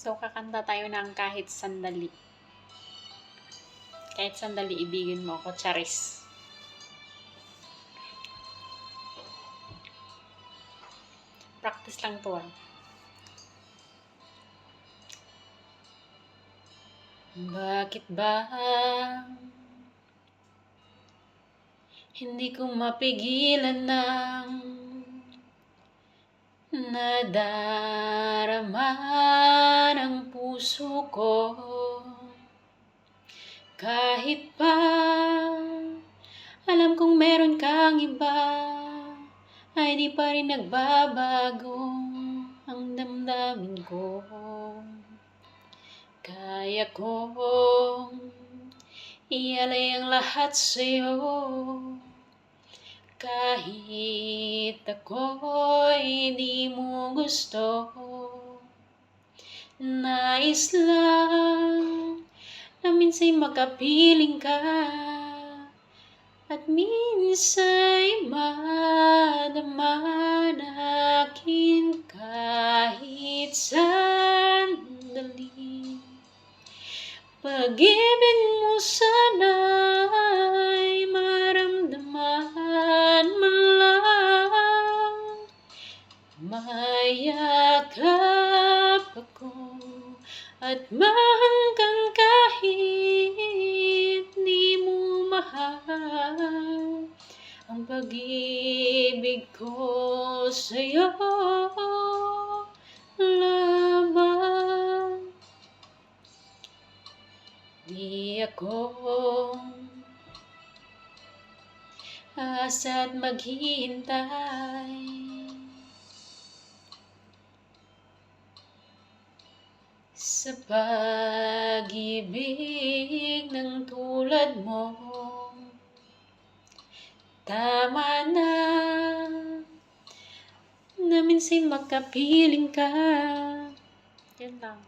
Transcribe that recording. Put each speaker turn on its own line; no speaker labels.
So, kakanta tayo ng kahit sandali. Kahit sandali, ibigin mo ako, Charis. Practice lang to, ah. Bakit ba hindi ko mapigilan ng nadarama ng puso ko? Kahit pa alam kong meron kang iba, ay di pa rin nagbabago ang damdamin ko. Kaya kong ialay ang lahat sa'yo, kahit ako'y di mo gusto. Nais lang na minsa'y makapiling ka, at minsa'y madama nakin kahit sandali. Pag-ibig mo sana'y maramdaman man lang, mayakap ako at mahanggang kahit di mo mahal ang pag-ibig ko sa'yo lamang. Di ako asa at maghihintay sa pag-ibig ng tulad mo. Tama na minsa'y makapiling ka. Yan lang.